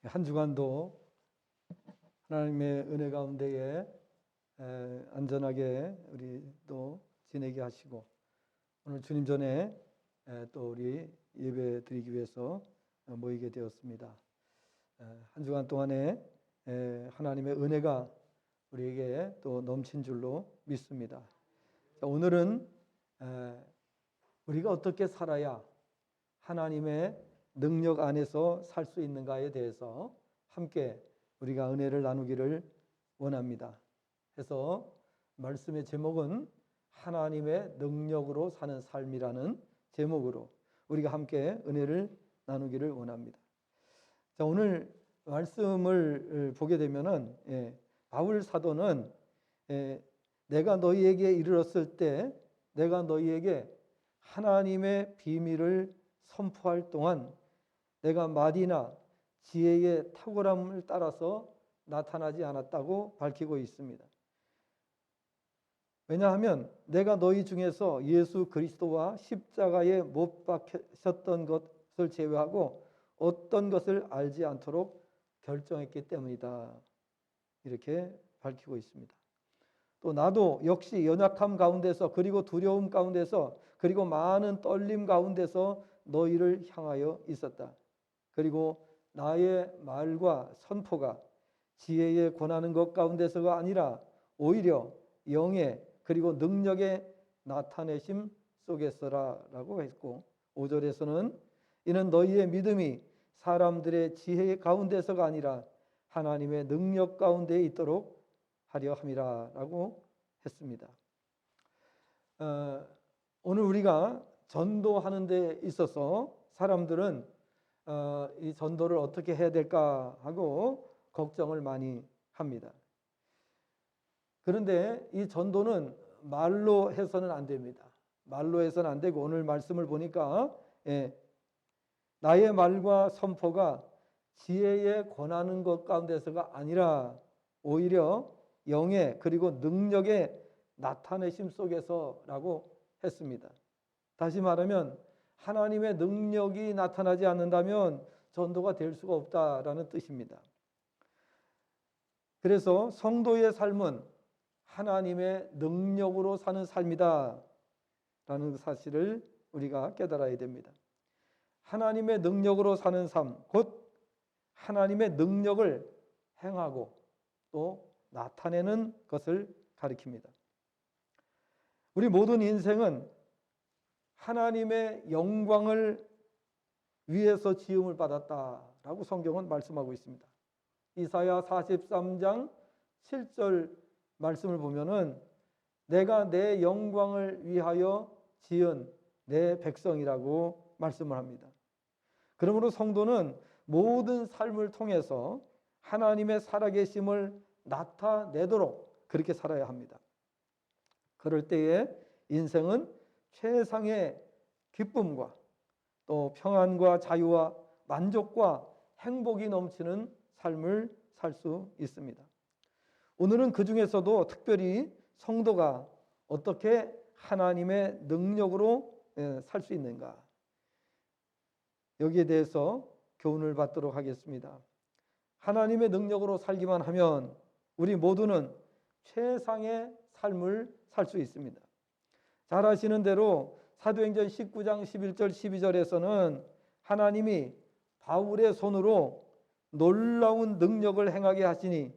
한 주간도 하나님의 은혜 가운데에 안전하게 우리 또 지내게 하시고, 오늘 주님 전에 또 우리 예배 드리기 위해서 모이게 되었습니다. 한 주간 동안에 하나님의 은혜가 우리에게 또 넘친 줄로 믿습니다. 오늘은 우리가 어떻게 살아야 하나님의 능력 안에서 살 수 있는가에 대해서 함께 우리가 은혜를 나누기를 원합니다. 해서 말씀의 제목은 하나님의 능력으로 사는 삶이라는 제목으로 우리가 함께 은혜를 나누기를 원합니다. 자, 오늘 말씀을 보게 되면은 바울 사도는 내가 너희에게 이르렀을 때 내가 너희에게 하나님의 비밀을 선포할 동안 내가 마디나 지혜의 탁월함을 따라서 나타나지 않았다고 밝히고 있습니다. 왜냐하면 내가 너희 중에서 예수 그리스도와 십자가에 못 박히셨던 것을 제외하고 어떤 것을 알지 않도록 결정했기 때문이다. 이렇게 밝히고 있습니다. 또 나도 역시 연약함 가운데서, 그리고 두려움 가운데서, 그리고 많은 떨림 가운데서 너희를 향하여 있었다. 그리고 나의 말과 선포가 지혜에 권하는 것 가운데서가 아니라 오히려 영의 그리고 능력의 나타내심 속에서라라고 했고, 5절에서는 이는 너희의 믿음이 사람들의 지혜 가운데서가 아니라 하나님의 능력 가운데 있도록 하려 함이라 라고 했습니다. 오늘 우리가 전도하는 데 있어서 사람들은 이 전도를 어떻게 해야 될까 하고 걱정을 많이 합니다. 그런데 이 전도는 말로 해서는 안 됩니다. 말로 해서는 안 되고, 오늘 말씀을 보니까 나의 말과 선포가 지혜에 권하는 것 가운데서가 아니라 오히려 영의 그리고 능력의 나타내심 속에서라고 했습니다. 다시 말하면 하나님의 능력이 나타나지 않는다면 전도가 될 수가 없다라는 뜻입니다. 그래서 성도의 삶은 하나님의 능력으로 사는 삶이다 라는 사실을 우리가 깨달아야 됩니다. 하나님의 능력으로 사는 삶, 곧 하나님의 능력을 행하고 또 나타내는 것을 가리킵니다. 우리 모든 인생은 하나님의 영광을 위해서 지음을 받았다라고 성경은 말씀하고 있습니다. 이사야 43장 7절 말씀을 보면은 내가 내 영광을 위하여 지은 내 백성이라고 말씀을 합니다. 그러므로 성도는 모든 삶을 통해서 하나님의 살아계심을 나타내도록 그렇게 살아야 합니다. 그럴 때에 인생은 최상의 기쁨과 또 평안과 자유와 만족과 행복이 넘치는 삶을 살 수 있습니다. 오늘은 그 중에서도 특별히 성도가 어떻게 하나님의 능력으로 살 수 있는가, 여기에 대해서 교훈을 받도록 하겠습니다. 하나님의 능력으로 살기만 하면 우리 모두는 최상의 삶을 살 수 있습니다. 잘 아시는 대로 사도행전 19장 11절 12절에서는 하나님이 바울의 손으로 놀라운 능력을 행하게 하시니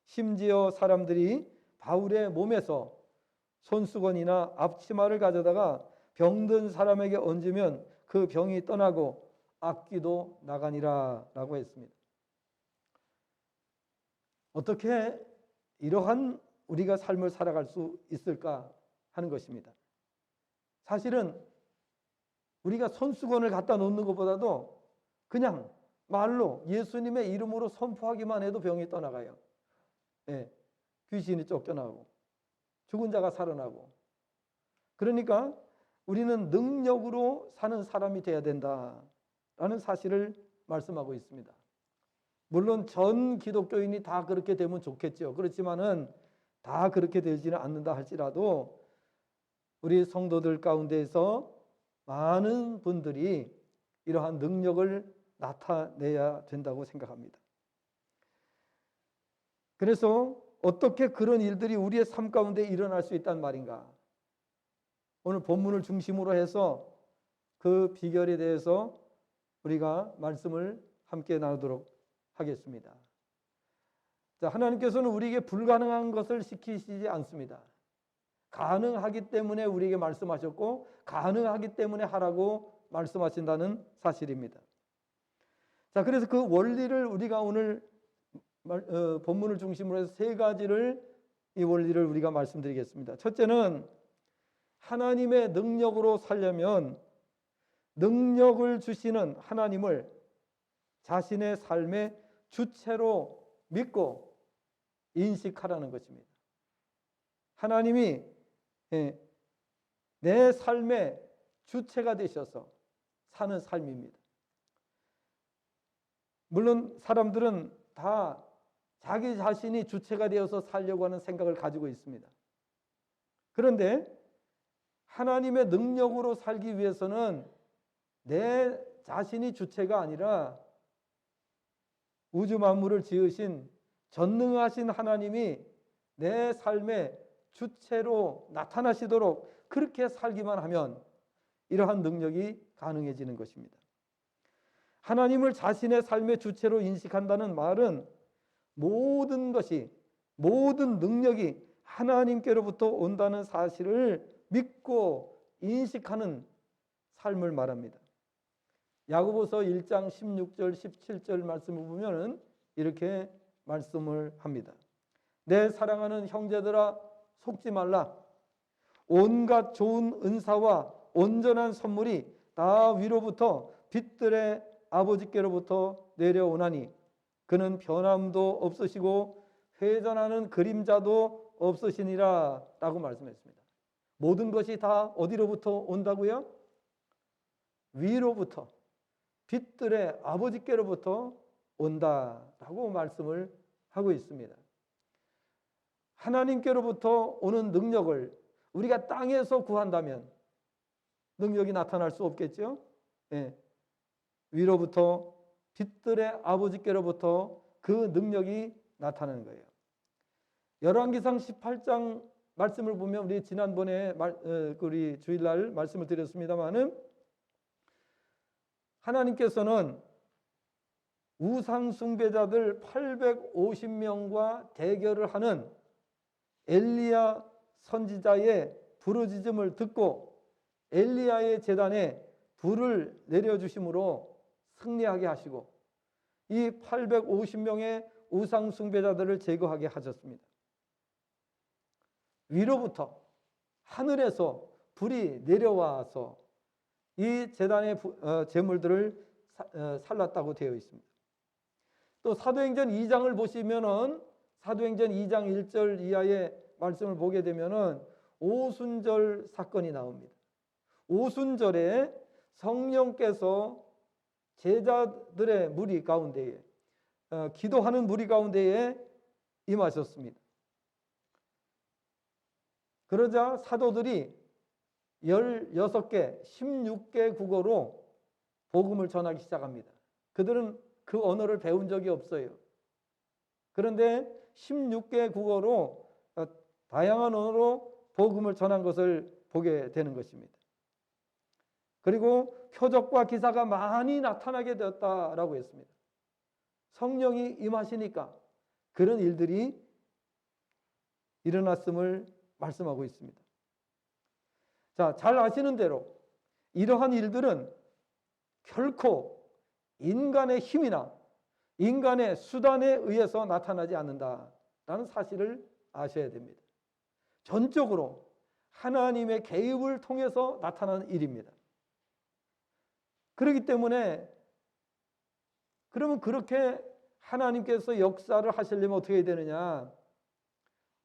심지어 사람들이 바울의 몸에서 손수건이나 앞치마를 가져다가 병든 사람에게 얹으면 그 병이 떠나고 악귀도 나가니라 라고 했습니다. 어떻게 이러한 우리가 삶을 살아갈 수 있을까 하는 것입니다. 사실은 우리가 손수건을 갖다 놓는 것보다도 그냥 말로 예수님의 이름으로 선포하기만 해도 병이 떠나가요. 귀신이 쫓겨나고 죽은 자가 살아나고. 그러니까 우리는 능력으로 사는 사람이 되어야 된다라는 사실을 말씀하고 있습니다. 물론 전 기독교인이 다 그렇게 되면 좋겠죠. 그렇지만은 다 그렇게 되지는 않는다 할지라도 우리 성도들 가운데에서 많은 분들이 이러한 능력을 나타내야 된다고 생각합니다. 그래서 어떻게 그런 일들이 우리의 삶 가운데 일어날 수 있단 말인가? 오늘 본문을 중심으로 해서 그 비결에 대해서 우리가 말씀을 함께 나누도록 하겠습니다. 자, 하나님께서는 우리에게 불가능한 것을 시키시지 않습니다. 가능하기 때문에 우리에게 말씀하셨고 가능하기 때문에 하라고 말씀하신다는 사실입니다. 자, 그래서 그 원리를 우리가 오늘 본문을 중심으로 해서 세 가지를 이 원리를 우리가 말씀드리겠습니다. 첫째는 하나님의 능력으로 살려면 능력을 주시는 하나님을 자신의 삶의 주체로 믿고 인식하라는 것입니다. 하나님이 내 삶의 주체가 되셔서 사는 삶입니다. 물론 사람들은 다 자기 자신이 주체가 되어서 살려고 하는 생각을 가지고 있습니다. 그런데 하나님의 능력으로 살기 위해서는 내 자신이 주체가 아니라 우주 만물을 지으신 전능하신 하나님이 내 삶의 주체로 나타나시도록 그렇게 살기만 하면 이러한 능력이 가능해지는 것입니다. 하나님을 자신의 삶의 주체로 인식한다는 말은 모든 것이, 모든 능력이 하나님께로부터 온다는 사실을 믿고 인식하는 삶을 말합니다. 야고보서 1장 16절 17절 말씀을 보면 이렇게 말씀을 합니다. 내 사랑하는 형제들아 속지 말라. 온갖 좋은 은사와 온전한 선물이 다 위로부터 빛들의 아버지께로부터 내려오나니 그는 변함도 없으시고 회전하는 그림자도 없으시니라 라고 말씀했습니다. 모든 것이 다 어디로부터 온다고요? 위로부터 빛들의 아버지께로부터 온다라고 말씀을 하고 있습니다. 하나님께로부터 오는 능력을 우리가 땅에서 구한다면 능력이 나타날 수 없겠죠? 네. 위로부터 빛들의 아버지께로부터 그 능력이 나타나는 거예요. 열왕기상 18장 말씀을 보면 우리 지난번에 우리 주일날 말씀을 드렸습니다마는 하나님께서는 우상 숭배자들 850명과 대결을 하는 엘리야 선지자의 부르짖음을 듣고 엘리야의 제단에 불을 내려주심으로 승리하게 하시고 이 850명의 우상 숭배자들을 제거하게 하셨습니다. 위로부터 하늘에서 불이 내려와서 이 제단의 제물들을 살랐다고 되어 있습니다. 또 사도행전 2장을 보시면은 사도행전 2장 1절 이하의 말씀을 보게 되면은 오순절 사건이 나옵니다. 오순절에 성령께서 제자들의 무리 가운데에 기도하는 무리 가운데에 임하셨습니다. 그러자 사도들이 16개, 16개 국어로 복음을 전하기 시작합니다. 그들은 그 언어를 배운 적이 없어요. 그런데 16개 국어로 다양한 언어로 복음을 전한 것을 보게 되는 것입니다. 그리고 표적과 기사가 많이 나타나게 되었다라고 했습니다. 성령이 임하시니까 그런 일들이 일어났음을 말씀하고 있습니다. 자, 잘 아시는 대로 이러한 일들은 결코 인간의 힘이나 인간의 수단에 의해서 나타나지 않는다라는 사실을 아셔야 됩니다. 전적으로 하나님의 개입을 통해서 나타나는 일입니다. 그렇기 때문에 그러면 그렇게 하나님께서 역사를 하시려면 어떻게 해야 되느냐?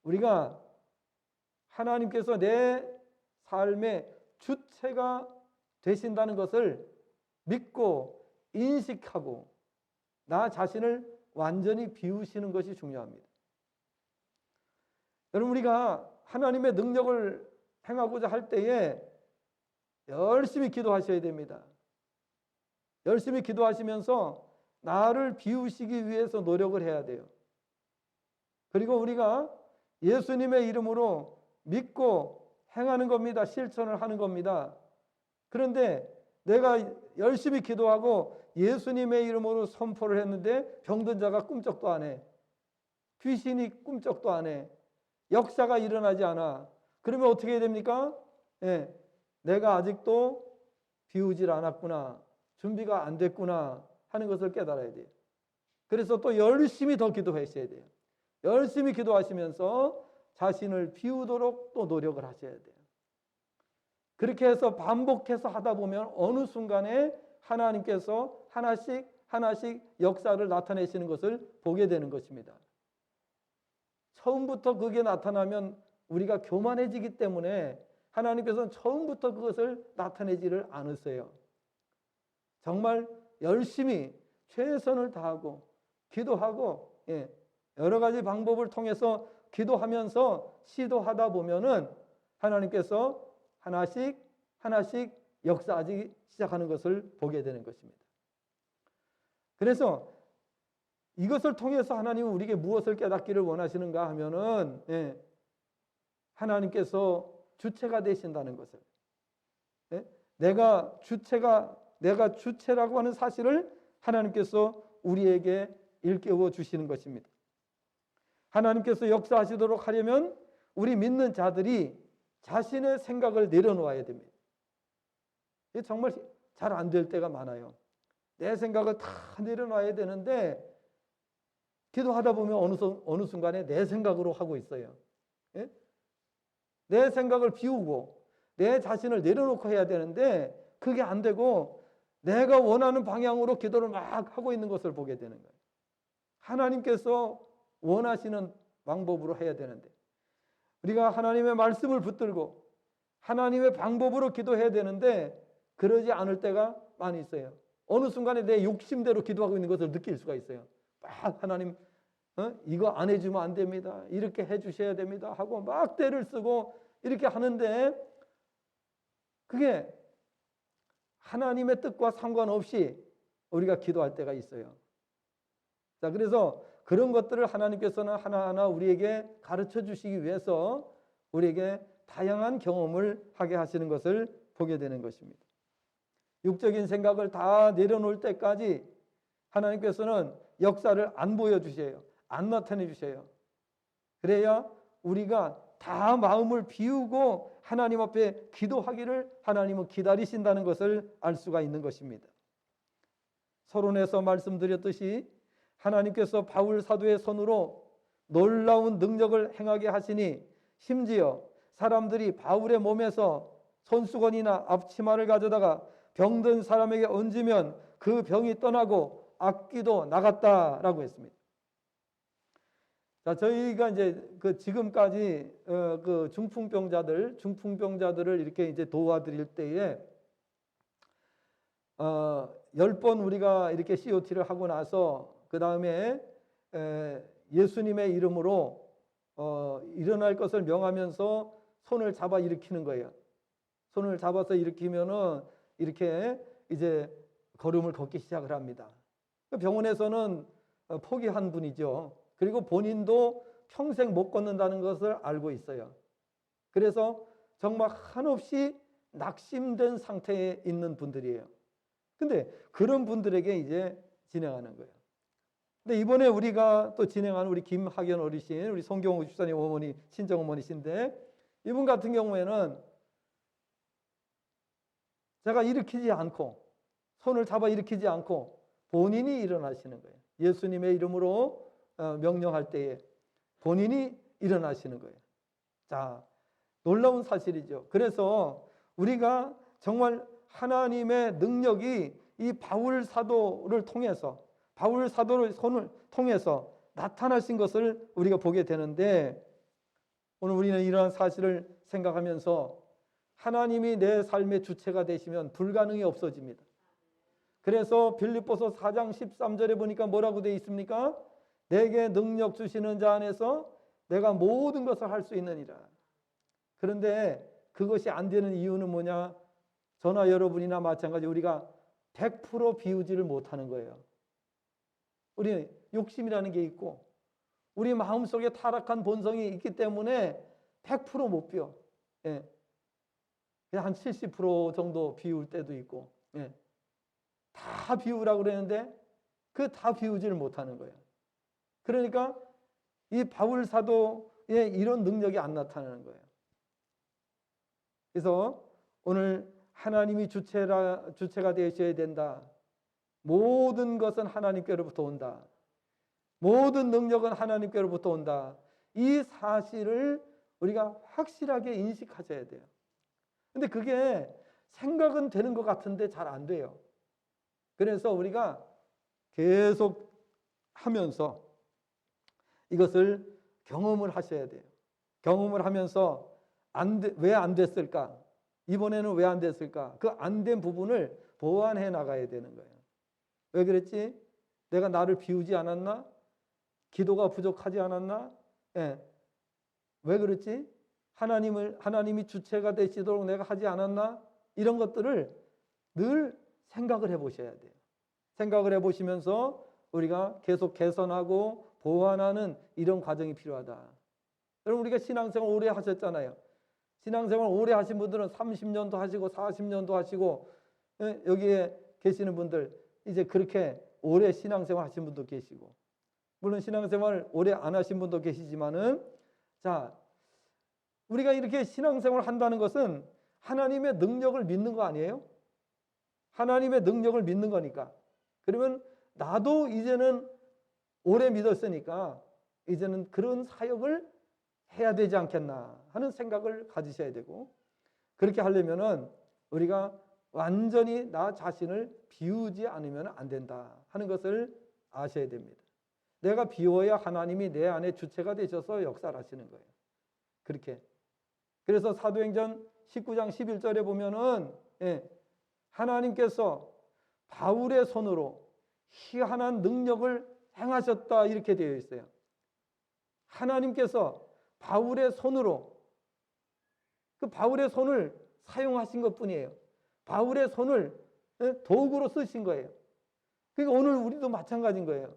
우리가 하나님께서 내 삶의 주체가 되신다는 것을 믿고 인식하고 나 자신을 완전히 비우시는 것이 중요합니다. 여러분, 우리가 하나님의 능력을 행하고자 할 때에 열심히 기도하셔야 됩니다. 열심히 기도하시면서 나를 비우시기 위해서 노력을 해야 돼요. 그리고 우리가 예수님의 이름으로 믿고 행하는 겁니다. 실천을 하는 겁니다. 그런데 내가 열심히 기도하고 예수님의 이름으로 선포를 했는데 병든 자가 꿈쩍도 안 해. 귀신이 꿈쩍도 안 해. 역사가 일어나지 않아. 그러면 어떻게 해야 됩니까? 예, 내가 아직도 비우질 않았구나. 준비가 안 됐구나 하는 것을 깨달아야 돼요. 그래서 또 열심히 더 기도하셔야 돼요. 열심히 기도하시면서 자신을 비우도록 또 노력을 하셔야 돼요. 그렇게 해서 반복해서 하다 보면 어느 순간에 하나님께서 하나씩 하나씩 역사를 나타내시는 것을 보게 되는 것입니다. 처음부터 그게 나타나면 우리가 교만해지기 때문에 하나님께서는 처음부터 그것을 나타내지를 않으세요. 정말 열심히 최선을 다하고 기도하고 여러 가지 방법을 통해서 기도하면서 시도하다 보면은 하나님께서 하나씩 하나씩 역사하기 시작하는 것을 보게 되는 것입니다. 그래서 이것을 통해서 하나님은 우리에게 무엇을 깨닫기를 원하시는가 하면은 하나님께서 주체가 되신다는 것을, 내가 주체라고 하는 사실을 하나님께서 우리에게 일깨워 주시는 것입니다. 하나님께서 역사하시도록 하려면 우리 믿는 자들이 자신의 생각을 내려놓아야 됩니다. 이게 정말 잘 안 될 때가 많아요. 내 생각을 다 내려놔야 되는데 기도하다 보면 어느 순간에 내 생각으로 하고 있어요. 내 생각을 비우고 내 자신을 내려놓고 해야 되는데 그게 안 되고 내가 원하는 방향으로 기도를 막 하고 있는 것을 보게 되는 거예요. 하나님께서 원하시는 방법으로 해야 되는데 우리가 하나님의 말씀을 붙들고 하나님의 방법으로 기도해야 되는데 그러지 않을 때가 많이 있어요. 어느 순간에 내 욕심대로 기도하고 있는 것을 느낄 수가 있어요. 막 하나님 이거 안 해주면 안 됩니다. 이렇게 해주셔야 됩니다. 하고 막 때를 쓰고 이렇게 하는데 그게 하나님의 뜻과 상관없이 우리가 기도할 때가 있어요. 자, 그래서 그런 것들을 하나님께서는 하나하나 우리에게 가르쳐 주시기 위해서 우리에게 다양한 경험을 하게 하시는 것을 보게 되는 것입니다. 육적인 생각을 다 내려놓을 때까지 하나님께서는 역사를 안 보여주셔요. 안 나타내 주셔요. 그래야 우리가 다 마음을 비우고 하나님 앞에 기도하기를 하나님은 기다리신다는 것을 알 수가 있는 것입니다. 서론에서 말씀드렸듯이 하나님께서 바울 사도의 손으로 놀라운 능력을 행하게 하시니 심지어 사람들이 바울의 몸에서 손수건이나 앞치마를 가져다가 병든 사람에게 얹으면 그 병이 떠나고 악귀도 나갔다라고 했습니다. 자, 저희가 이제 지금까지 그 중풍병자들을 이렇게 이제 도와드릴 때에 10번 우리가 이렇게 COT를 하고 나서 그 다음에 예수님의 이름으로 일어날 것을 명하면서 손을 잡아 일으키는 거예요. 손을 잡아서 일으키면은 이렇게 이제 걸음을 걷기 시작을 합니다. 병원에서는 포기한 분이죠. 그리고 본인도 평생 못 걷는다는 것을 알고 있어요. 그래서 정말 한없이 낙심된 상태에 있는 분들이에요. 근데 그런 분들에게 이제 진행하는 거예요. 근데 이번에 우리가 또 진행하는 우리 김학연 어르신, 우리 송경호 집사님 어머니, 친정 어머니신데 이분 같은 경우에는 제가 일으키지 않고 손을 잡아 일으키지 않고 본인이 일어나시는 거예요. 예수님의 이름으로 명령할 때에 본인이 일어나시는 거예요. 자, 놀라운 사실이죠. 그래서 우리가 정말 하나님의 능력이 이 바울 사도를 통해서 바울 사도의 손을 통해서 나타나신 것을 우리가 보게 되는데 오늘 우리는 이러한 사실을 생각하면서 하나님이 내 삶의 주체가 되시면 불가능이 없어집니다. 그래서 빌립보서 4장 13절에 보니까 뭐라고 되어 있습니까? 내게 능력 주시는 자 안에서 내가 모든 것을 할 수 있느니라. 그런데 그것이 안 되는 이유는 뭐냐? 저나 여러분이나 마찬가지 우리가 100% 비우지를 못하는 거예요. 우리 욕심이라는 게 있고 우리 마음속에 타락한 본성이 있기 때문에 100%못 비워. 예. 그냥 한 70% 정도 비울 때도 있고, 예. 다 비우라고 그랬는데 그 다 비우지를 못하는 거예요. 그러니까 이 바울 사도의 이런 능력이 안 나타나는 거예요. 그래서 오늘 하나님이 주체가 되셔야 된다. 모든 것은 하나님께로부터 온다. 모든 능력은 하나님께로부터 온다. 이 사실을 우리가 확실하게 인식하셔야 돼요. 근데 그게 생각은 되는 것 같은데 잘 안 돼요. 그래서 우리가 계속 하면서 이것을 경험을 하셔야 돼요. 경험을 하면서 왜 안 됐을까? 이번에는 왜 안 됐을까? 그 안 된 부분을 보완해 나가야 되는 거예요. 왜 그랬지? 내가 나를 비우지 않았나? 기도가 부족하지 않았나? 예. 왜 그랬지? 하나님이 주체가 되시도록 내가 하지 않았나? 이런 것들을 늘 생각을 해 보셔야 돼요. 생각을 해 보시면서 우리가 계속 개선하고 보완하는 이런 과정이 필요하다. 여러분, 우리가 신앙생활 오래 하셨잖아요. 신앙생활 오래 하신 분들은 30년도 하시고 40년도 하시고, 여기에 계시는 분들 이제 그렇게 오래 신앙생활 하신 분도 계시고, 물론 신앙생활 오래 안 하신 분도 계시지만은, 자, 우리가 이렇게 신앙생활 한다는 것은 하나님의 능력을 믿는 거 아니에요? 하나님의 능력을 믿는 거니까. 그러면 나도 이제는 오래 믿었으니까 이제는 그런 사역을 해야 되지 않겠나 하는 생각을 가지셔야 되고, 그렇게 하려면은 우리가 완전히 나 자신을 비우지 않으면 안 된다 하는 것을 아셔야 됩니다. 내가 비워야 하나님이 내 안에 주체가 되셔서 역사를 하시는 거예요. 그렇게. 그래서 사도행전 19장 11절에 보면은, 하나님께서 바울의 손으로 희한한 능력을 행하셨다 이렇게 되어 있어요. 하나님께서 바울의 손으로, 그 바울의 손을 사용하신 것뿐이에요. 바울의 손을 도구로 쓰신 거예요. 그러니까 오늘 우리도 마찬가지인 거예요.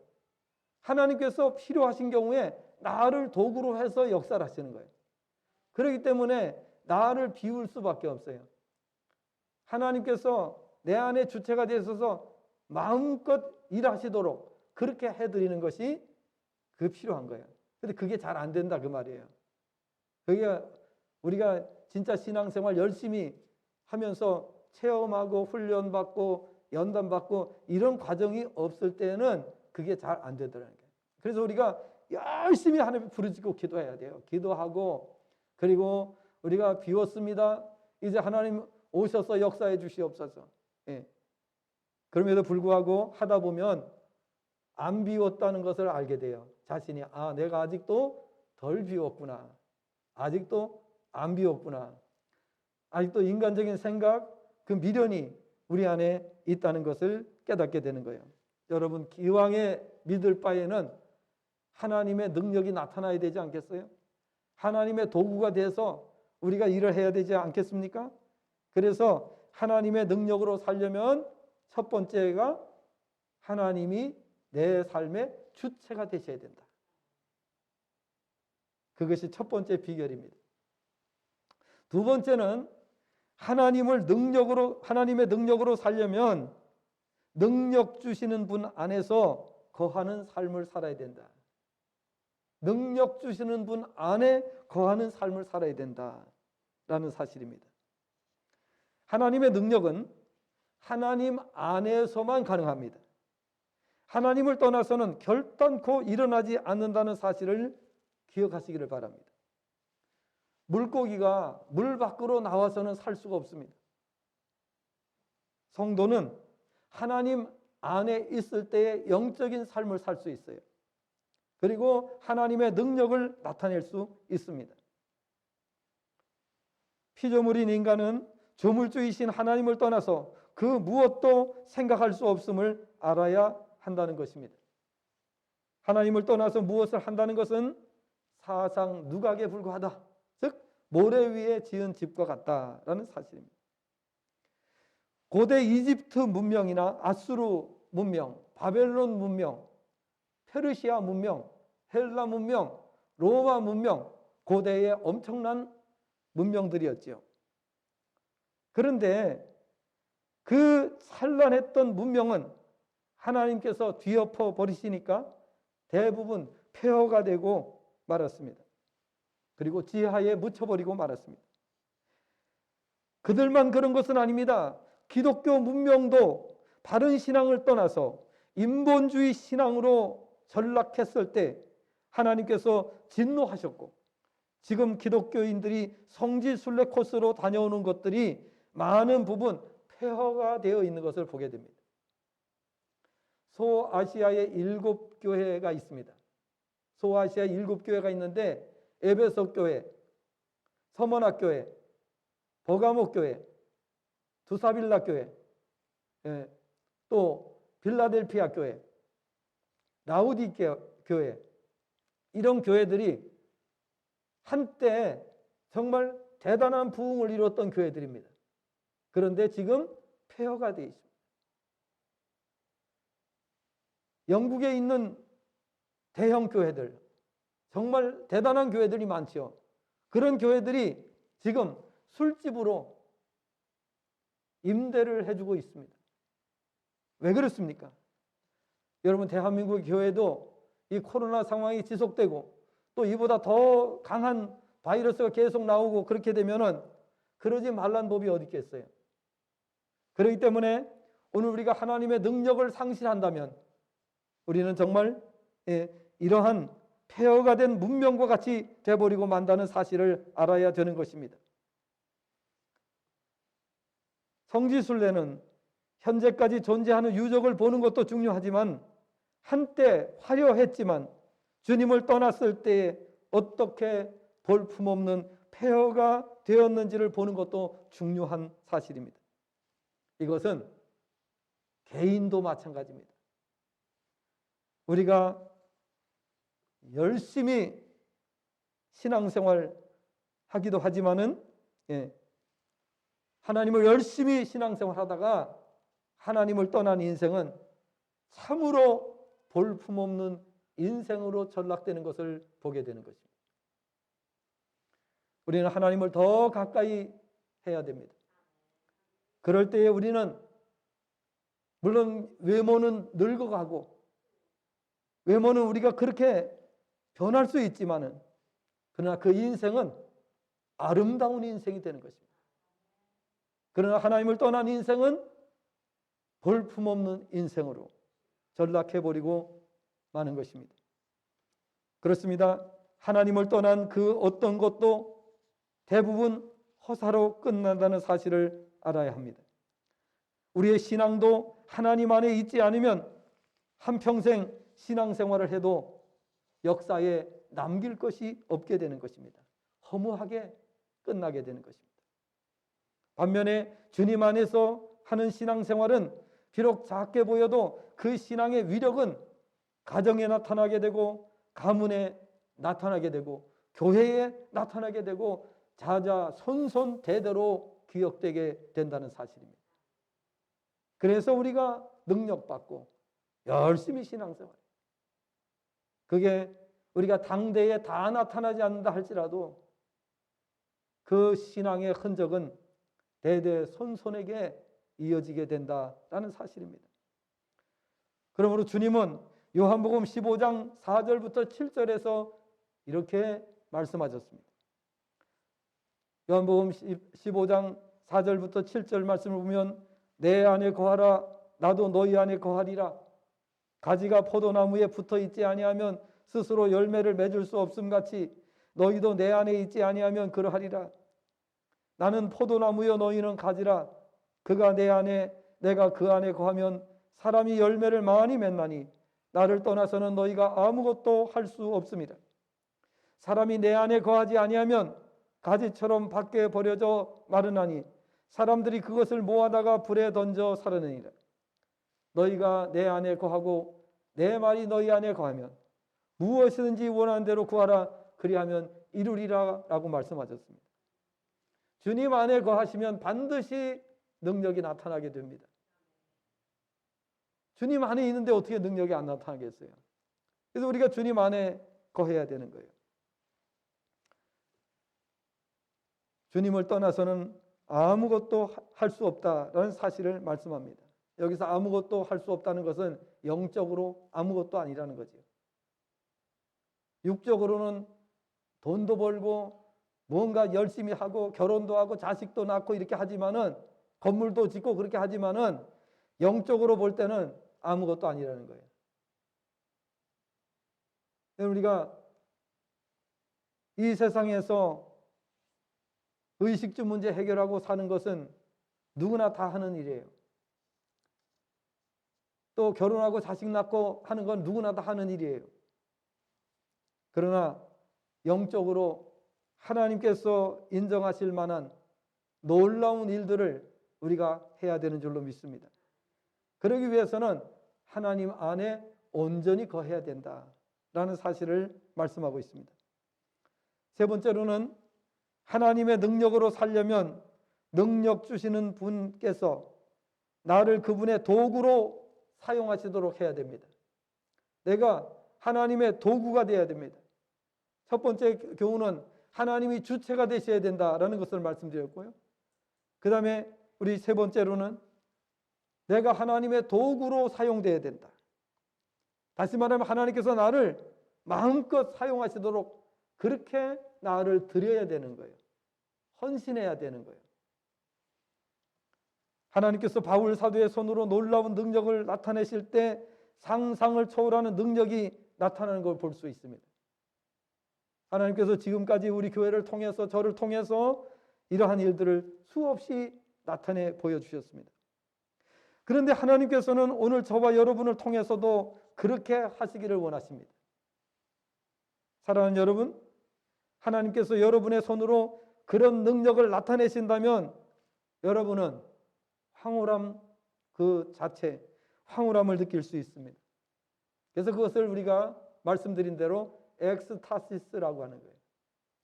하나님께서 필요하신 경우에 나를 도구로 해서 역사를 하시는 거예요. 그렇기 때문에 나를 비울 수밖에 없어요. 하나님께서 내 안에 주체가 되셔서 마음껏 일하시도록 그렇게 해드리는 것이 그 필요한 거예요. 근데 그게 잘 안 된다 그 말이에요. 그게 우리가 진짜 신앙생활 열심히 하면서 체험하고 훈련받고 연단받고 이런 과정이 없을 때는 그게 잘 안 되더라는 거예요. 그래서 우리가 열심히 하나님 부르짖고 기도해야 돼요. 기도하고, 그리고 우리가 비웠습니다. 이제 하나님 오셔서 역사해 주시옵소서. 예. 그럼에도 불구하고 하다 보면 안 비웠다는 것을 알게 돼요. 자신이 내가 아직도 덜 비웠구나. 아직도 안 비웠구나. 아직도 인간적인 생각, 그 미련이 우리 안에 있다는 것을 깨닫게 되는 거예요. 여러분, 기왕에 믿을 바에는 하나님의 능력이 나타나야 되지 않겠어요? 하나님의 도구가 돼서 우리가 일을 해야 되지 않겠습니까? 그래서 하나님의 능력으로 살려면 첫 번째가 하나님이 내 삶의 주체가 되셔야 된다. 그것이 첫 번째 비결입니다. 두 번째는 하나님의 능력으로 살려면 능력 주시는 분 안에서 거하는 삶을 살아야 된다. 능력 주시는 분 안에 거하는 삶을 살아야 된다라는 사실입니다. 하나님의 능력은 하나님 안에서만 가능합니다. 하나님을 떠나서는 결단코 일어나지 않는다는 사실을 기억하시기를 바랍니다. 물고기가 물 밖으로 나와서는 살 수가 없습니다. 성도는 하나님 안에 있을 때의 영적인 삶을 살 수 있어요. 그리고 하나님의 능력을 나타낼 수 있습니다. 피조물인 인간은 조물주이신 하나님을 떠나서 그 무엇도 생각할 수 없음을 알아야 한다는 것입니다. 하나님을 떠나서 무엇을 한다는 것은 사상 누각에 불과하다. 즉 모래 위에 지은 집과 같다라는 사실입니다. 고대 이집트 문명이나 아수르 문명, 바벨론 문명, 페르시아 문명, 헬라 문명, 로마 문명, 고대의 엄청난 문명들이었지요. 그런데 그 찬란했던 문명은 하나님께서 뒤엎어 버리시니까 대부분 폐허가 되고 말았습니다. 그리고 지하에 묻혀버리고 말았습니다. 그들만 그런 것은 아닙니다. 기독교 문명도 바른 신앙을 떠나서 인본주의 신앙으로 전락했을 때 하나님께서 진노하셨고, 지금 기독교인들이 성지순례 코스로 다녀오는 것들이 많은 부분 폐허가 되어 있는 것을 보게 됩니다. 소아시아에 7교회가 있습니다. 소아시아에 7교회가 있는데 에베소 교회, 서머나 교회, 버가모 교회, 두사빌라 교회, 또 빌라델피아 교회, 라우디게아 교회, 이런 교회들이 한때 정말 대단한 부흥을 이뤘던 교회들입니다. 그런데 지금 폐허가 되어 있습니다. 영국에 있는 대형 교회들, 정말 대단한 교회들이 많죠. 그런 교회들이 지금 술집으로 임대를 해주고 있습니다. 왜 그렇습니까? 여러분, 대한민국 교회도 이 코로나 상황이 지속되고 또 이보다 더 강한 바이러스가 계속 나오고 그렇게 되면은 그러지 말란 법이 어디 있겠어요. 그렇기 때문에 오늘 우리가 하나님의 능력을 상실한다면 우리는 정말 이러한 폐허가 된 문명과 같이 돼버리고 만다는 사실을 알아야 되는 것입니다. 성지순례는 현재까지 존재하는 유적을 보는 것도 중요하지만 한때 화려했지만 주님을 떠났을 때 어떻게 볼품없는 폐허가 되었는지를 보는 것도 중요한 사실입니다. 이것은 개인도 마찬가지입니다. 우리가 열심히 신앙생활 하기도 하지만은 하나님을 열심히 신앙생활 하다가 하나님을 떠난 인생은 참으로 볼품없는 인생으로 전락되는 것을 보게 되는 것입니다. 우리는 하나님을 더 가까이 해야 됩니다. 그럴 때에 우리는 물론 외모는 늙어가고 외모는 우리가 그렇게 변할 수 있지만은 그러나 그 인생은 아름다운 인생이 되는 것입니다. 그러나 하나님을 떠난 인생은 볼품없는 인생으로 전락해버리고 마는 것입니다. 그렇습니다. 하나님을 떠난 그 어떤 것도 대부분 허사로 끝난다는 사실을 알아야 합니다. 우리의 신앙도 하나님 안에 있지 않으면 한평생 신앙생활을 해도 역사에 남길 것이 없게 되는 것입니다. 허무하게 끝나게 되는 것입니다. 반면에 주님 안에서 하는 신앙생활은 비록 작게 보여도 그 신앙의 위력은 가정에 나타나게 되고 가문에 나타나게 되고 교회에 나타나게 되고 자자 손손 대대로 기억되게 된다는 사실입니다. 그래서 우리가 능력받고 열심히 신앙생활, 그게 우리가 당대에 다 나타나지 않는다 할지라도 그 신앙의 흔적은 대대 손손에게 이어지게 된다라는 사실입니다. 그러므로 주님은 요한복음 15장 4절부터 7절에서 이렇게 말씀하셨습니다. 요한복음 15장 4절부터 7절 말씀을 보면 내 안에 거하라 나도 너희 안에 거하리라. 가지가 포도나무에 붙어 있지 아니하면 스스로 열매를 맺을 수 없음 같이 너희도 내 안에 있지 아니하면 그러하리라. 나는 포도나무여 너희는 가지라. 그가 내 안에 내가 그 안에 거하면 사람이 열매를 많이 맺나니 나를 떠나서는 너희가 아무것도 할 수 없습니다. 사람이 내 안에 거하지 아니하면 가지처럼 밖에 버려져 마르나니 사람들이 그것을 모아다가 불에 던져 사르느니라. 너희가 내 안에 거하고 내 말이 너희 안에 거하면 무엇이든지 원하는 대로 구하라. 그리하면 이루리라 라고 말씀하셨습니다. 주님 안에 거하시면 반드시 능력이 나타나게 됩니다. 주님 안에 있는데 어떻게 능력이 안 나타나겠어요? 그래서 우리가 주님 안에 거해야 되는 거예요. 주님을 떠나서는 아무것도 할 수 없다라는 사실을 말씀합니다. 여기서 아무것도 할 수 없다는 것은 영적으로 아무것도 아니라는 거죠. 육적으로는 돈도 벌고 뭔가 열심히 하고 결혼도 하고 자식도 낳고 이렇게 하지만은, 건물도 짓고 그렇게 하지만은 영적으로 볼 때는 아무것도 아니라는 거예요. 우리가 이 세상에서 의식주 문제 해결하고 사는 것은 누구나 다 하는 일이에요. 또 결혼하고 자식 낳고 하는 건 누구나 다 하는 일이에요. 그러나 영적으로 하나님께서 인정하실 만한 놀라운 일들을 우리가 해야 되는 줄로 믿습니다. 그러기 위해서는 하나님 안에 온전히 거해야 된다라는 사실을 말씀하고 있습니다. 세 번째로는 하나님의 능력으로 살려면 능력 주시는 분께서 나를 그분의 도구로 사용하시도록 해야 됩니다. 내가 하나님의 도구가 되어야 됩니다. 첫 번째 교훈은 하나님이 주체가 되셔야 된다라는 것을 말씀드렸고요. 그 다음에 우리 세 번째로는 내가 하나님의 도구로 사용되어야 된다. 다시 말하면 하나님께서 나를 마음껏 사용하시도록 그렇게 나를 드려야 되는 거예요. 헌신해야 되는 거예요. 하나님께서 바울 사도의 손으로 놀라운 능력을 나타내실 때 상상을 초월하는 능력이 나타나는 걸 볼 수 있습니다. 하나님께서 지금까지 우리 교회를 통해서, 저를 통해서 이러한 일들을 수없이 나타내 보여주셨습니다. 그런데 하나님께서는 오늘 저와 여러분을 통해서도 그렇게 하시기를 원하십니다. 사랑하는 여러분, 하나님께서 여러분의 손으로 그런 능력을 나타내신다면 여러분은 황홀함 그 자체, 황홀함을 느낄 수 있습니다. 그래서 그것을 우리가 말씀드린 대로 엑스타시스라고 하는 거예요.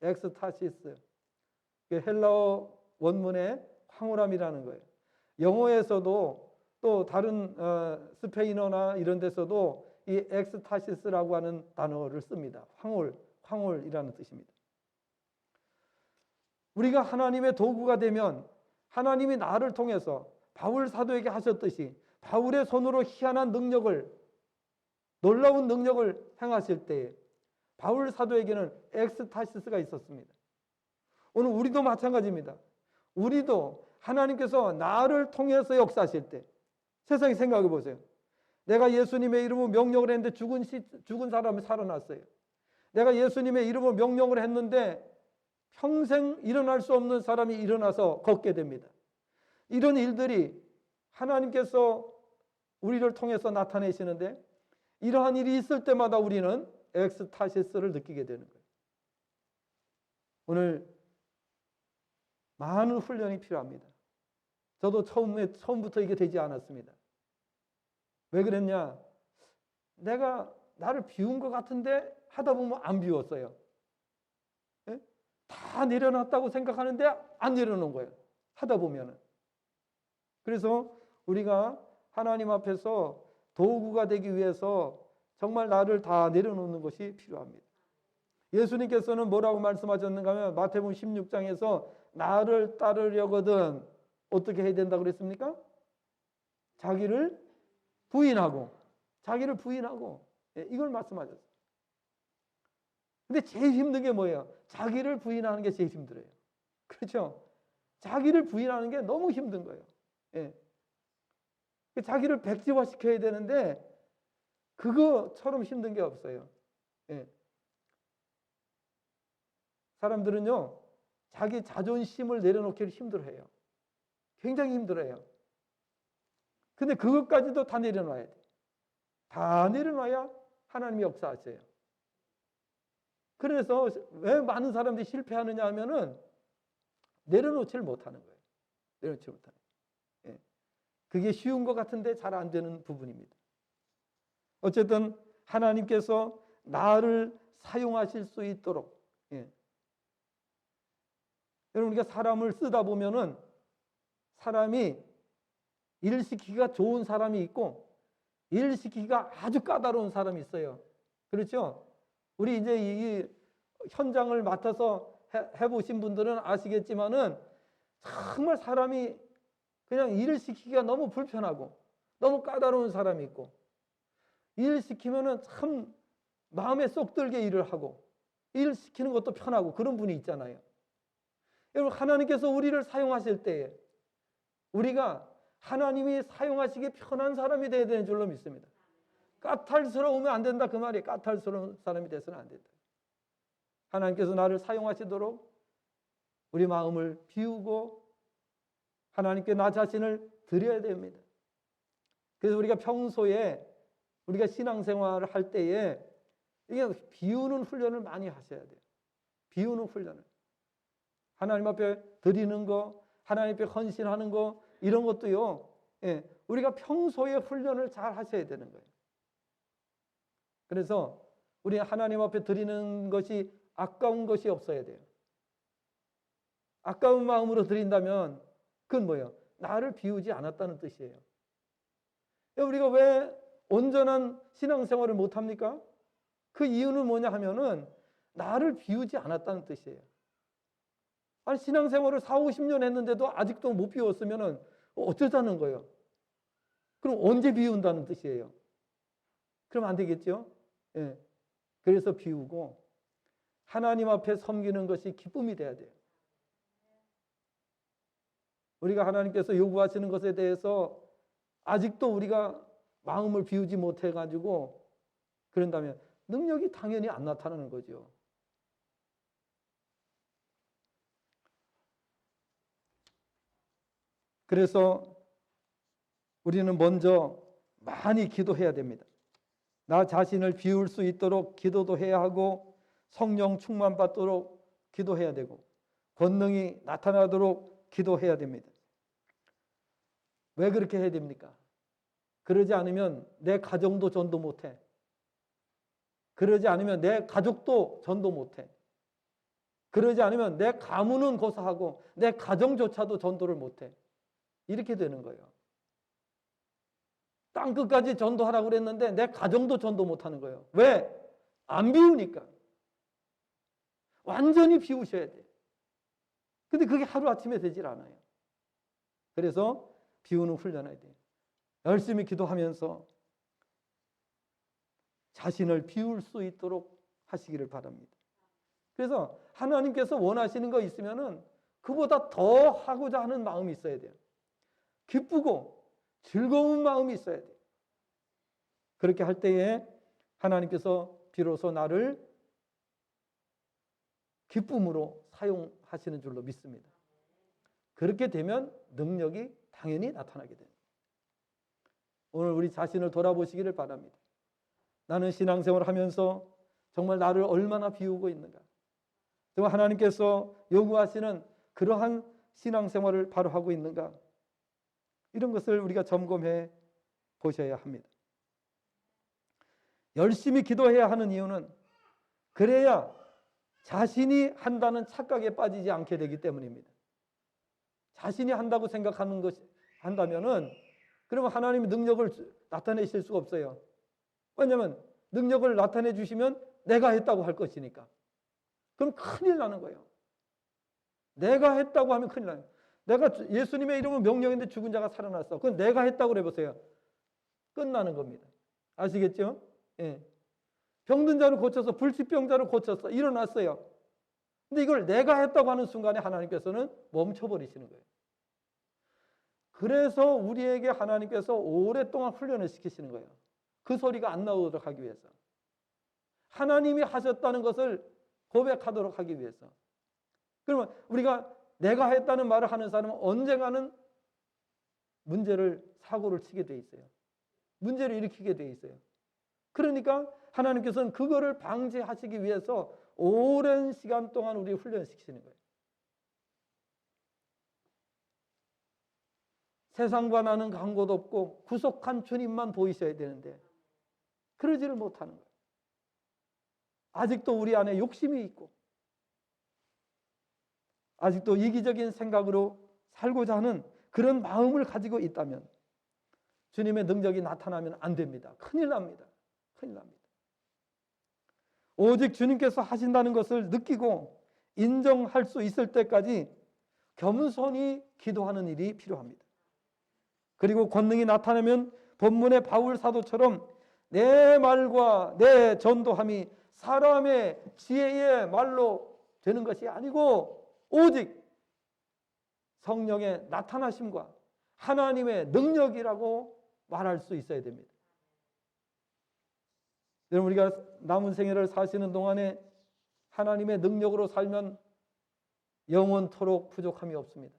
엑스타시스. 헬라어 원문의 황홀함이라는 거예요. 영어에서도 또 다른 스페인어나 이런 데서도 이 엑스타시스라고 하는 단어를 씁니다. 황홀이라는 뜻입니다. 우리가 하나님의 도구가 되면 하나님이 나를 통해서 바울 사도에게 하셨듯이 바울의 손으로 희한한 능력을, 놀라운 능력을 행하실 때에 바울 사도에게는 엑스타시스가 있었습니다. 오늘 우리도 마찬가지입니다. 우리도 하나님께서 나를 통해서 역사하실 때, 세상에 생각해 보세요. 내가 예수님의 이름으로 명령을 했는데 죽은 사람이 살아났어요. 내가 예수님의 이름으로 명령을 했는데 평생 일어날 수 없는 사람이 일어나서 걷게 됩니다. 이런 일들이 하나님께서 우리를 통해서 나타내시는데, 이러한 일이 있을 때마다 우리는 엑스타시스를 느끼게 되는 거예요. 오늘 많은 훈련이 필요합니다. 저도 처음부터 이게 되지 않았습니다. 왜 그랬냐? 내가 나를 비운 것 같은데 하다 보면 안 비웠어요. 예? 다 내려놨다고 생각하는데 안 내려놓은 거예요. 하다 보면은. 그래서 우리가 하나님 앞에서 도구가 되기 위해서 정말 나를 다 내려놓는 것이 필요합니다. 예수님께서는 뭐라고 말씀하셨는가 하면 마태복음 16장에서 나를 따르려거든 어떻게 해야 된다고 그랬습니까? 자기를 부인하고 이걸 말씀하셨어요. 근데 제일 힘든 게 뭐예요? 자기를 부인하는 게 제일 힘들어요. 그렇죠? 자기를 부인하는 게 너무 힘든 거예요. 예. 자기를 백지화시켜야 되는데 그거처럼 힘든 게 없어요. 예. 사람들은요, 자기 자존심을 내려놓기를 힘들어해요. 굉장히 힘들어해요. 근데 그것까지도 다 내려놔야 돼. 다 내려놔야 하나님이 역사하세요. 그래서 왜 많은 사람들이 실패하느냐 하면은 내려놓지를 못하는 거예요. 내려놓지 못하는 거예요. 예. 그게 쉬운 것 같은데 잘 안 되는 부분입니다. 어쨌든 하나님께서 나를 사용하실 수 있도록, 예. 여러분, 우리가 사람을 쓰다 보면은 사람이 일 시키기가 좋은 사람이 있고 일 시키기가 아주 까다로운 사람이 있어요. 그렇죠? 우리 이제 이 현장을 맡아서 해보신 분들은 아시겠지만은 정말 사람이 그냥 일을 시키기가 너무 불편하고 너무 까다로운 사람이 있고, 일 시키면은 참 마음에 쏙 들게 일을 하고 일 시키는 것도 편하고 그런 분이 있잖아요. 여러분, 하나님께서 우리를 사용하실 때에 우리가 하나님이 사용하시기 편한 사람이 되어야 되는 줄로 믿습니다. 까탈스러우면 안 된다 그 말이에요. 까탈스러운 사람이 돼서는 안 된다. 하나님께서 나를 사용하시도록 우리 마음을 비우고 하나님께 나 자신을 드려야 됩니다. 그래서 우리가 평소에 우리가 신앙생활을 할 때에 이게 비우는 훈련을 많이 하셔야 돼요. 비우는 훈련을. 하나님 앞에 드리는 거, 하나님 앞에 헌신하는 거, 이런 것도요, 우리가 평소에 훈련을 잘 하셔야 되는 거예요. 그래서 우리 하나님 앞에 드리는 것이 아까운 것이 없어야 돼요. 아까운 마음으로 드린다면 그건 뭐예요? 나를 비우지 않았다는 뜻이에요. 우리가 왜 온전한 신앙생활을 못합니까? 그 이유는 뭐냐 하면은 나를 비우지 않았다는 뜻이에요. 아니, 신앙생활을 4, 50년 했는데도 아직도 못 비웠으면 어쩌자는 거예요? 그럼 언제 비운다는 뜻이에요? 그럼 안 되겠죠? 예. 그래서 비우고 하나님 앞에 섬기는 것이 기쁨이 돼야 돼요. 우리가 하나님께서 요구하시는 것에 대해서 아직도 우리가 마음을 비우지 못해가지고 그런다면 능력이 당연히 안 나타나는 거죠. 그래서 우리는 먼저 많이 기도해야 됩니다. 나 자신을 비울 수 있도록 기도도 해야 하고 성령 충만받도록 기도해야 되고 권능이 나타나도록 기도해야 됩니다. 왜 그렇게 해야 됩니까? 그러지 않으면 내 가정도 전도 못해. 그러지 않으면 내 가족도 전도 못해. 그러지 않으면 내 가문은 고사하고 내 가정조차도 전도를 못해. 이렇게 되는 거예요. 땅끝까지 전도하라고 그랬는데 내 가정도 전도 못하는 거예요. 왜? 안 비우니까. 완전히 비우셔야 돼. 근데 그게 하루아침에 되질 않아요. 그래서 비우는 훈련해야 돼요. 열심히 기도하면서 자신을 비울 수 있도록 하시기를 바랍니다. 그래서 하나님께서 원하시는 거 있으면은 그보다 더 하고자 하는 마음이 있어야 돼요. 기쁘고 즐거운 마음이 있어야 돼요. 그렇게 할 때에 하나님께서 비로소 나를 기쁨으로 사용하시는 줄로 믿습니다. 그렇게 되면 능력이 당연히 나타나게 됩니다. 오늘 우리 자신을 돌아보시기를 바랍니다. 나는 신앙생활을 하면서 정말 나를 얼마나 비우고 있는가? 정말 하나님께서 요구하시는 그러한 신앙생활을 바로 하고 있는가? 이런 것을 우리가 점검해 보셔야 합니다. 열심히 기도해야 하는 이유는 그래야 자신이 한다는 착각에 빠지지 않게 되기 때문입니다. 자신이 한다고 생각하는 것이 한다면은 그러면 하나님이 능력을 나타내실 수가 없어요. 왜냐하면 능력을 나타내 주시면 내가 했다고 할 것이니까. 그럼 큰일 나는 거예요. 내가 했다고 하면 큰일 나요. 내가 예수님의 이름은 명령인데 죽은 자가 살아났어. 그건 내가 했다고 해보세요. 끝나는 겁니다. 아시겠죠? 예. 병든 자를 고쳐서 불치병자를 고쳤어. 일어났어요. 근데 이걸 내가 했다고 하는 순간에 하나님께서는 멈춰버리시는 거예요. 그래서 우리에게 하나님께서 오랫동안 훈련을 시키시는 거예요. 그 소리가 안 나오도록 하기 위해서. 하나님이 하셨다는 것을 고백하도록 하기 위해서. 그러면 우리가 내가 했다는 말을 하는 사람은 언젠가는 사고를 치게 돼 있어요. 문제를 일으키게 돼 있어요. 그러니까 하나님께서는 그거를 방지하시기 위해서 오랜 시간 동안 우리 훈련시키시는 거예요. 세상과 나는 간곳 없고 구속한 주님만 보이셔야 되는데 그러지를 못하는 거예요. 아직도 우리 안에 욕심이 있고 아직도 이기적인 생각으로 살고자 하는 그런 마음을 가지고 있다면 주님의 능력이 나타나면 안 됩니다. 큰일 납니다. 큰일 납니다. 오직 주님께서 하신다는 것을 느끼고 인정할 수 있을 때까지 겸손히 기도하는 일이 필요합니다. 그리고 권능이 나타나면 본문의 바울 사도처럼 내 말과 내 전도함이 사람의 지혜의 말로 되는 것이 아니고 오직 성령의 나타나심과 하나님의 능력이라고 말할 수 있어야 됩니다. 여러분, 우리가 남은 생애를 사시는 동안에 하나님의 능력으로 살면 영원토록 부족함이 없습니다.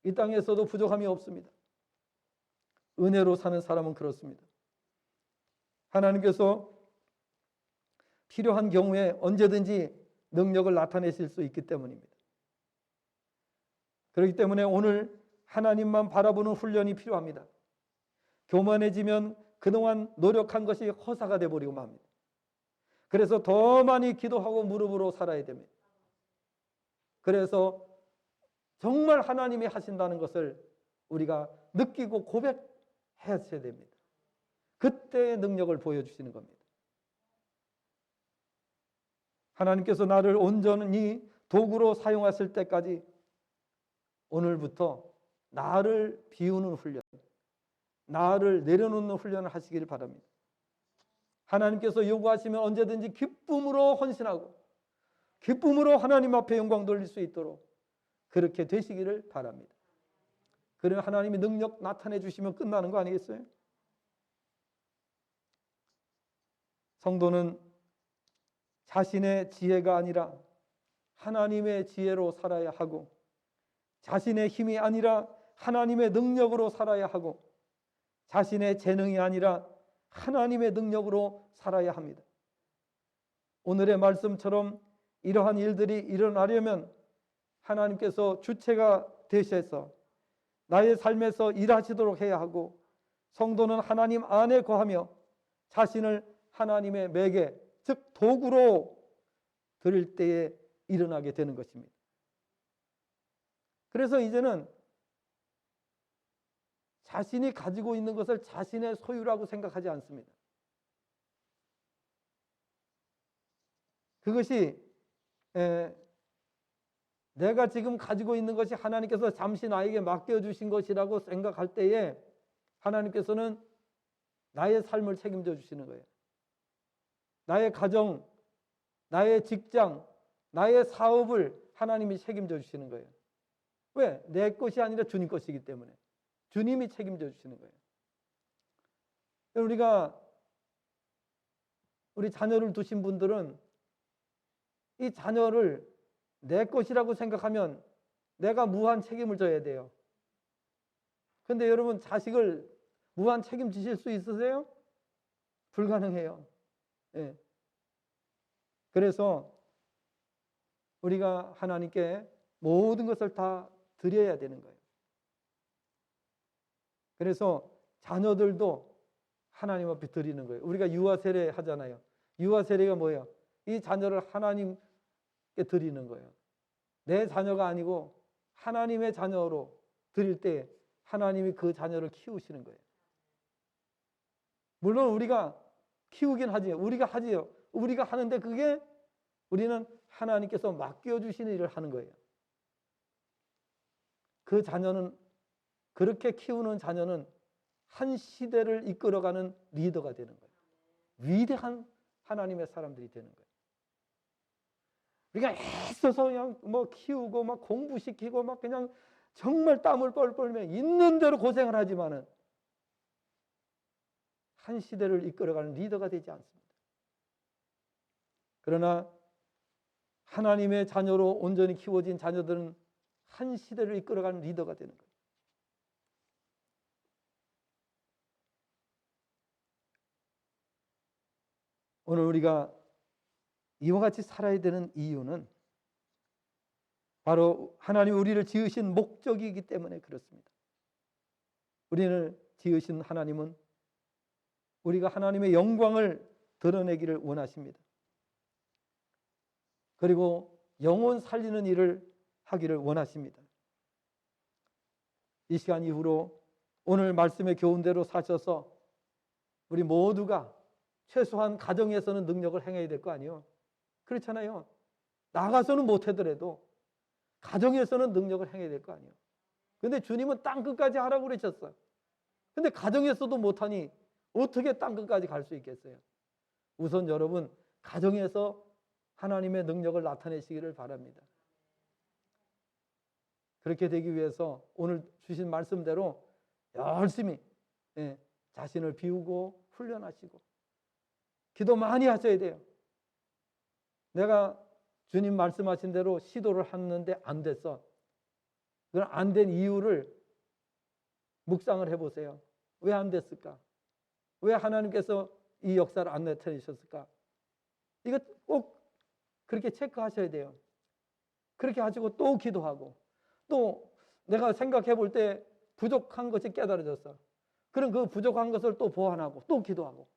이 땅에서도 부족함이 없습니다. 은혜로 사는 사람은 그렇습니다. 하나님께서 필요한 경우에 언제든지 능력을 나타내실 수 있기 때문입니다. 그렇기 때문에 오늘 하나님만 바라보는 훈련이 필요합니다. 교만해지면 그동안 노력한 것이 허사가 되어버리고 맙니다. 그래서 더 많이 기도하고 무릎으로 살아야 됩니다. 그래서 정말 하나님이 하신다는 것을 우리가 느끼고 고백해야 됩니다. 그때의 능력을 보여주시는 겁니다. 하나님께서 나를 온전히 도구로 사용하실 때까지 오늘부터 나를 비우는 훈련, 나를 내려놓는 훈련을 하시기를 바랍니다. 하나님께서 요구하시면 언제든지 기쁨으로 헌신하고 기쁨으로 하나님 앞에 영광 돌릴 수 있도록 그렇게 되시기를 바랍니다. 그러면 하나님이 능력 나타내 주시면 끝나는 거 아니겠어요? 성도는 자신의 지혜가 아니라 하나님의 지혜로 살아야 하고 자신의 힘이 아니라 하나님의 능력으로 살아야 하고 자신의 재능이 아니라 하나님의 능력으로 살아야 합니다. 오늘의 말씀처럼 이러한 일들이 일어나려면 하나님께서 주체가 되셔서 나의 삶에서 일하시도록 해야 하고 성도는 하나님 안에 거하며 자신을 하나님의 매개, 즉 도구로 드릴 때에 일어나게 되는 것입니다. 그래서 이제는 자신이 가지고 있는 것을 자신의 소유라고 생각하지 않습니다. 그것이 내가 지금 가지고 있는 것이 하나님께서 잠시 나에게 맡겨주신 것이라고 생각할 때에 하나님께서는 나의 삶을 책임져 주시는 거예요. 나의 가정, 나의 직장, 나의 사업을 하나님이 책임져 주시는 거예요. 왜? 내 것이 아니라 주님 것이기 때문에 주님이 책임져 주시는 거예요. 우리 자녀를 두신 분들은 이 자녀를 내 것이라고 생각하면 내가 무한 책임을 져야 돼요. 그런데 여러분, 자식을 무한 책임지실 수 있으세요? 불가능해요. 예. 그래서 우리가 하나님께 모든 것을 다 드려야 되는 거예요. 그래서 자녀들도 하나님 앞에 드리는 거예요. 우리가 유아 세례 하잖아요. 유아 세례가 뭐예요? 이 자녀를 하나님께 드리는 거예요. 내 자녀가 아니고 하나님의 자녀로 드릴 때 하나님이 그 자녀를 키우시는 거예요. 물론 우리가 키우긴 하지요. 우리가 하지요. 우리가 하는데 그게 우리는 하나님께서 맡겨주시는 일을 하는 거예요. 그 자녀는, 그렇게 키우는 자녀는 한 시대를 이끌어가는 리더가 되는 거예요. 위대한 하나님의 사람들이 되는 거예요. 우리가 애써서 그냥 뭐 키우고 막 공부시키고 막 그냥 정말 땀을 뻘뻘 흘리며 있는 대로 고생을 하지만은 한 시대를 이끌어가는 리더가 되지 않습니다. 그러나 하나님의 자녀로 온전히 키워진 자녀들은 한 시대를 이끌어가는 리더가 되는 거예요. 오늘 우리가 이와 같이 살아야 되는 이유는 바로 하나님 우리를 지으신 목적이기 때문에 그렇습니다. 우리를 지으신 하나님은 우리가 하나님의 영광을 드러내기를 원하십니다. 그리고 영혼 살리는 일을 하기를 원하십니다. 이 시간 이후로 오늘 말씀의 교훈대로 사셔서 우리 모두가 최소한 가정에서는 능력을 행해야 될 거 아니에요. 그렇잖아요. 나가서는 못하더라도 가정에서는 능력을 행해야 될 거 아니에요. 근데 주님은 땅끝까지 하라고 그러셨어요. 근데 가정에서도 못하니 어떻게 땅끝까지 갈 수 있겠어요? 우선 여러분 가정에서 하나님의 능력을 나타내시기를 바랍니다. 그렇게 되기 위해서 오늘 주신 말씀대로 열심히 자신을 비우고 훈련하시고 기도 많이 하셔야 돼요. 내가 주님 말씀하신 대로 시도를 했는데 안 됐어. 그건 안 된 이유를 묵상을 해보세요. 왜 안 됐을까? 왜 하나님께서 이 역사를 안 나타내셨을까? 이거 꼭 그렇게 체크하셔야 돼요. 그렇게 하시고 또 기도하고 또 내가 생각해 볼 때 부족한 것이 깨달아졌어. 그럼 그 부족한 것을 또 보완하고 또 기도하고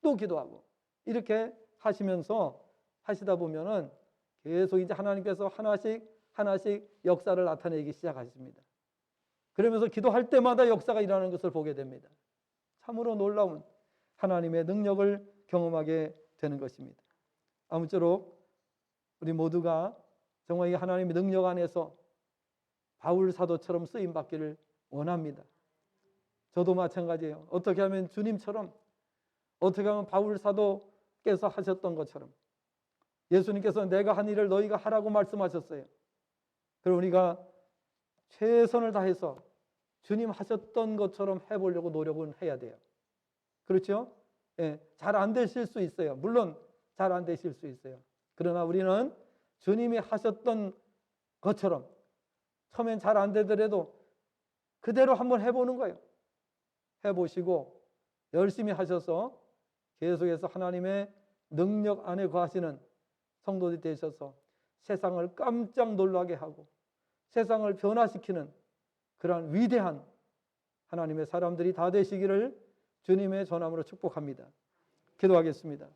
또 기도하고 이렇게 하시면서 하시다 보면은 계속 이제 하나님께서 하나씩 역사를 나타내기 시작하십니다. 그러면서 기도할 때마다 역사가 일어나는 것을 보게 됩니다. 참으로 놀라운 하나님의 능력을 경험하게 되는 것입니다. 아무쪼록 우리 모두가 정말 이 하나님의 능력 안에서 바울 사도처럼 쓰임 받기를 원합니다. 저도 마찬가지예요. 어떻게 하면 주님처럼, 어떻게 하면 바울 사도께서 하셨던 것처럼 예수님께서 내가 한 일을 너희가 하라고 말씀하셨어요. 그럼 우리가 최선을 다해서 주님 하셨던 것처럼 해보려고 노력은 해야 돼요. 그렇죠? 잘 안 되실 수 있어요. 물론 잘 안 되실 수 있어요. 그러나 우리는 주님이 하셨던 것처럼 처음엔 잘 안 되더라도 그대로 한번 해보는 거예요. 해보시고 열심히 하셔서 계속해서 하나님의 능력 안에 거하시는 성도들이 되셔서 세상을 깜짝 놀라게 하고 세상을 변화시키는 그러한 위대한 하나님의 사람들이 다 되시기를 주님의 전함으로 축복합니다. 기도하겠습니다.